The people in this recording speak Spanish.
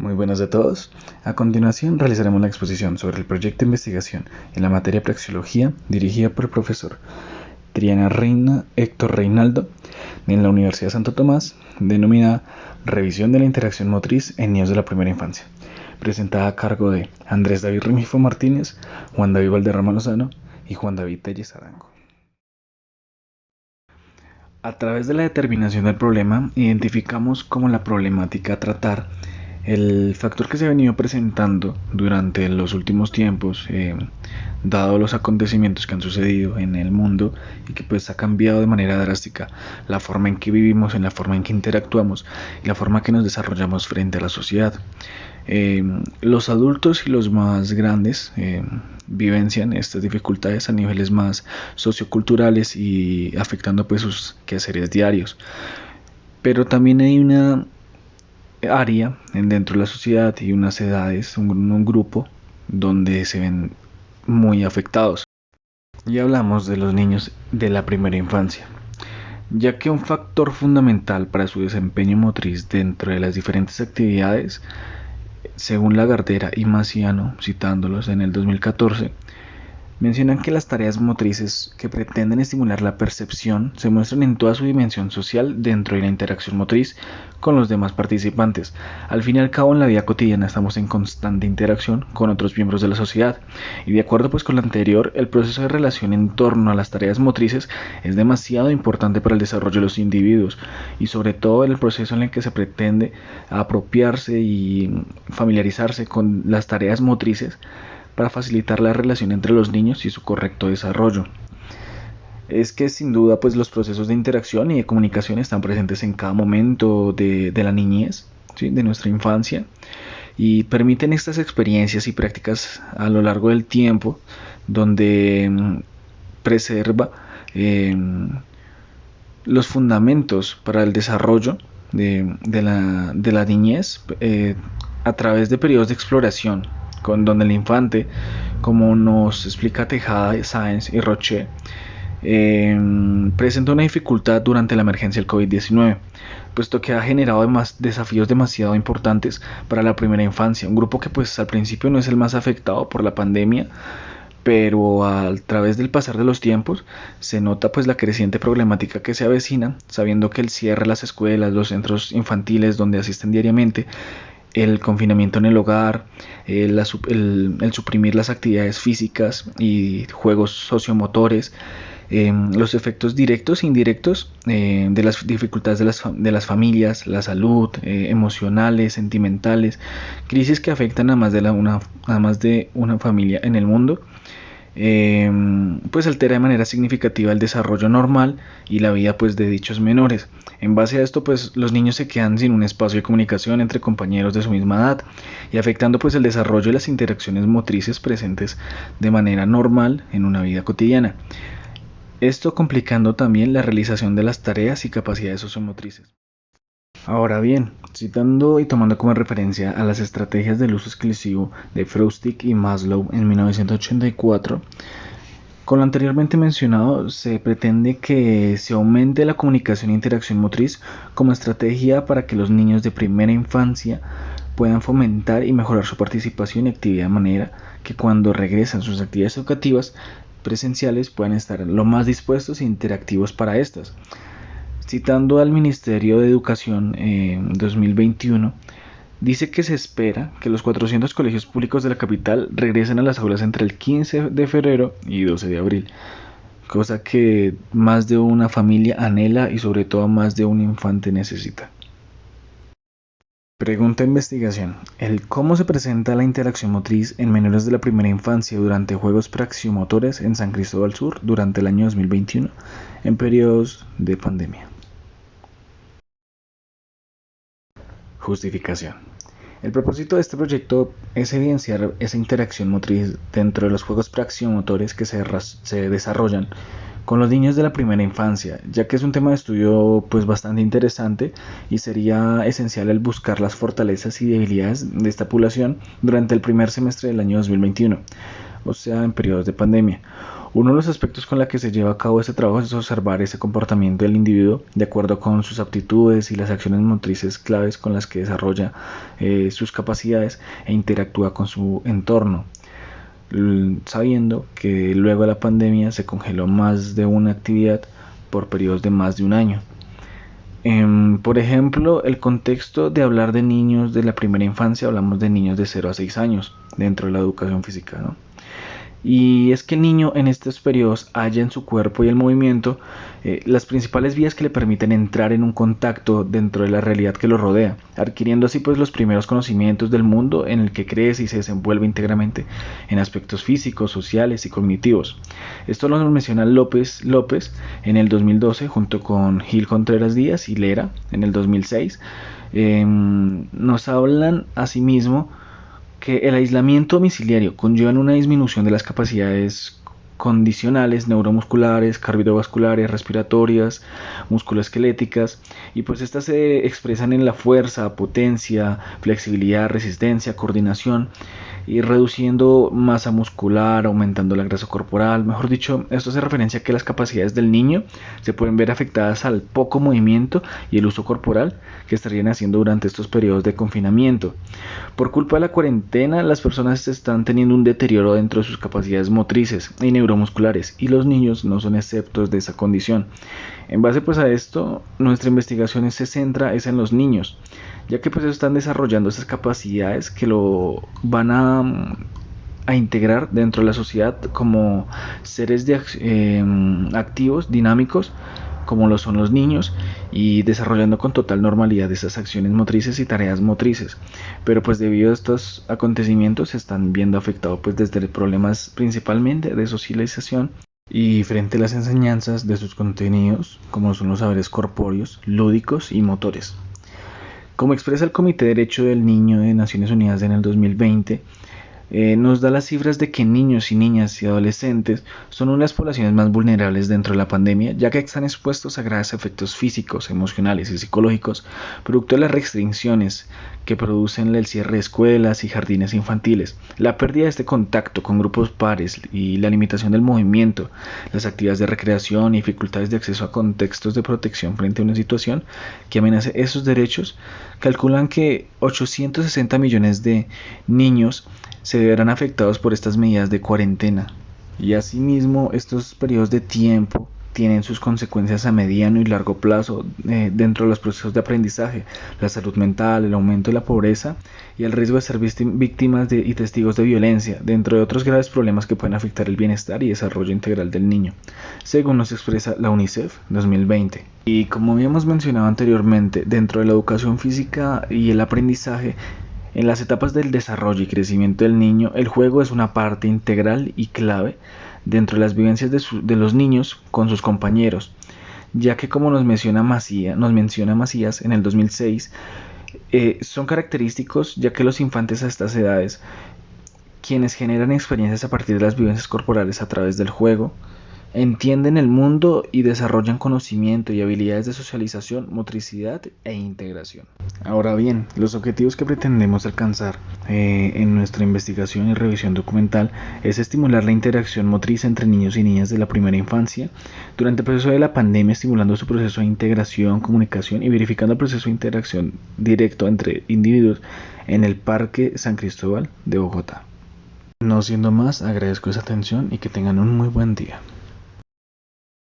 Muy buenas a todos. A continuación realizaremos la exposición sobre el proyecto de investigación en la materia Praxeología dirigida por el profesor Triana Reina Héctor Reinaldo en la Universidad de Santo Tomás, denominada Revisión de la interacción motriz en niños de la primera infancia, presentada a cargo de Andrés David Remigio Martínez, Juan David Valderrama Lozano y Juan David Telles Arango. A través de la determinación del problema, identificamos como la problemática a tratar el factor que se ha venido presentando durante los últimos tiempos, dado los acontecimientos que han sucedido en el mundo y que pues ha cambiado de manera drástica la forma en que vivimos, en la forma en que interactuamos y la forma que nos desarrollamos frente a la sociedad. Los adultos y los más grandes vivencian estas dificultades a niveles más socioculturales y afectando pues sus quehaceres diarios, pero también hay una área dentro de la sociedad y unas edades, un grupo donde se ven muy afectados. Y hablamos de los niños de la primera infancia, ya que un factor fundamental para su desempeño motriz dentro de las diferentes actividades, según Lagardera y Maciano, citándolos en el 2014, mencionan que las tareas motrices que pretenden estimular la percepción se muestran en toda su dimensión social dentro de la interacción motriz con los demás participantes. Al fin y al cabo, en la vida cotidiana estamos en constante interacción con otros miembros de la sociedad, y de acuerdo pues con lo anterior, el proceso de relación en torno a las tareas motrices es demasiado importante para el desarrollo de los individuos, y sobre todo en el proceso en el que se pretende apropiarse y familiarizarse con las tareas motrices para facilitar la relación entre los niños y su correcto desarrollo. Es que sin duda pues los procesos de interacción y de comunicación están presentes en cada momento de la niñez, ¿sí?, de nuestra infancia, y permiten estas experiencias y prácticas a lo largo del tiempo, donde preserva los fundamentos para el desarrollo de la niñez a través de periodos de exploración, donde el infante, como nos explica Tejada, Sáenz y Roche, presenta una dificultad durante la emergencia del COVID-19, puesto que ha generado desafíos demasiado importantes para la primera infancia, un grupo que pues al principio no es el más afectado por la pandemia, pero a través del pasar de los tiempos se nota pues la creciente problemática que se avecina, sabiendo que el cierre de las escuelas, los centros infantiles donde asisten diariamente, el confinamiento en el hogar, el suprimir las actividades físicas y juegos sociomotores, los efectos directos e indirectos de las dificultades de las familias, la salud, emocionales, sentimentales, crisis que afectan a más de una familia en el mundo, pues altera de manera significativa el desarrollo normal y la vida pues de dichos menores. En base a esto pues los niños se quedan sin un espacio de comunicación entre compañeros de su misma edad y afectando pues el desarrollo de las interacciones motrices presentes de manera normal en una vida cotidiana. Esto complicando también la realización de las tareas y capacidades sociomotrices. Ahora bien, citando y tomando como referencia a las estrategias del uso exclusivo de Frost y Maslow en 1984, con lo anteriormente mencionado, se pretende que se aumente la comunicación e interacción motriz como estrategia para que los niños de primera infancia puedan fomentar y mejorar su participación y actividad de manera que cuando regresan a sus actividades educativas presenciales puedan estar lo más dispuestos e interactivos para estas. Citando al Ministerio de Educación en 2021, dice que se espera que los 400 colegios públicos de la capital regresen a las aulas entre el 15 de febrero y 12 de abril, cosa que más de una familia anhela y sobre todo más de un infante necesita. Pregunta de investigación: el cómo se presenta la interacción motriz en menores de la primera infancia durante juegos praxiomotores en San Cristóbal Sur durante el año 2021 en periodos de pandemia. Justificación. El propósito de este proyecto es evidenciar esa interacción motriz dentro de los juegos praxiomotores que se desarrollan con los niños de la primera infancia, ya que es un tema de estudio pues bastante interesante y sería esencial el buscar las fortalezas y debilidades de esta población durante el primer semestre del año 2021, o sea en periodos de pandemia, Uno de los aspectos con la que se lleva a cabo este trabajo es observar ese comportamiento del individuo de acuerdo con sus aptitudes y las acciones motrices claves con las que desarrolla sus capacidades e interactúa con su entorno, sabiendo que luego de la pandemia se congeló más de una actividad por periodos de más de un año. Por ejemplo, el contexto de hablar de niños de la primera infancia, hablamos de niños de 0 a 6 años dentro de la educación física, ¿no? Y es que el niño en estos periodos halla en su cuerpo y el movimiento las principales vías que le permiten entrar en un contacto dentro de la realidad que lo rodea, adquiriendo así pues los primeros conocimientos del mundo en el que crece y se desenvuelve íntegramente en aspectos físicos, sociales y cognitivos. Esto lo menciona López en el 2012 junto con Gil Contreras Díaz y Lera en el 2006. Nos hablan asimismo que el aislamiento domiciliario conlleva una disminución de las capacidades condicionales neuromusculares, cardiovasculares, respiratorias, musculoesqueléticas, y pues estas se expresan en la fuerza, potencia, flexibilidad, resistencia, coordinación, y reduciendo masa muscular, aumentando la grasa corporal. Mejor dicho, esto hace referencia a que las capacidades del niño se pueden ver afectadas al poco movimiento y el uso corporal que estarían haciendo durante estos periodos de confinamiento. Por culpa de la cuarentena, las personas están teniendo un deterioro dentro de sus capacidades motrices y neuromusculares, y los niños no son exceptos de esa condición. En base pues a esto, nuestra investigación se centra en los niños, ya que pues están desarrollando esas capacidades que lo van a integrar dentro de la sociedad como seres activos, dinámicos, como lo son los niños, y desarrollando con total normalidad esas acciones motrices y tareas motrices. Pero pues debido a estos acontecimientos se están viendo afectados pues desde problemas principalmente de socialización y frente a las enseñanzas de sus contenidos, como son los saberes corpóreos, lúdicos y motores. Como expresa el Comité de Derecho del Niño de Naciones Unidas en el 2020, nos da las cifras de que niños y niñas y adolescentes son una de las poblaciones más vulnerables dentro de la pandemia, ya que están expuestos a graves efectos físicos, emocionales y psicológicos, producto de las restricciones que producen el cierre de escuelas y jardines infantiles, la pérdida de este contacto con grupos pares y la limitación del movimiento, las actividades de recreación y dificultades de acceso a contextos de protección frente a una situación que amenace esos derechos. Calculan que 860 millones de niños se verán afectados por estas medidas de cuarentena. Y asimismo, estos periodos de tiempo tienen sus consecuencias a mediano y largo plazo dentro de los procesos de aprendizaje, la salud mental, el aumento de la pobreza y el riesgo de ser víctimas y testigos de violencia, dentro de otros graves problemas que pueden afectar el bienestar y desarrollo integral del niño, según nos expresa la UNICEF 2020. Y como habíamos mencionado anteriormente, dentro de la educación física y el aprendizaje, en las etapas del desarrollo y crecimiento del niño, el juego es una parte integral y clave dentro de las vivencias de los niños con sus compañeros, ya que como nos menciona Macías en el 2006, son característicos ya que los infantes a estas edades, quienes generan experiencias a partir de las vivencias corporales a través del juego, entienden el mundo y desarrollan conocimiento y habilidades de socialización, motricidad e integración. Ahora bien, los objetivos que pretendemos alcanzar en nuestra investigación y revisión documental es estimular la interacción motriz entre niños y niñas de la primera infancia durante el proceso de la pandemia, estimulando su proceso de integración, comunicación y verificando el proceso de interacción directo entre individuos en el Parque San Cristóbal de Bogotá. No siendo más, agradezco esa atención y que tengan un muy buen día.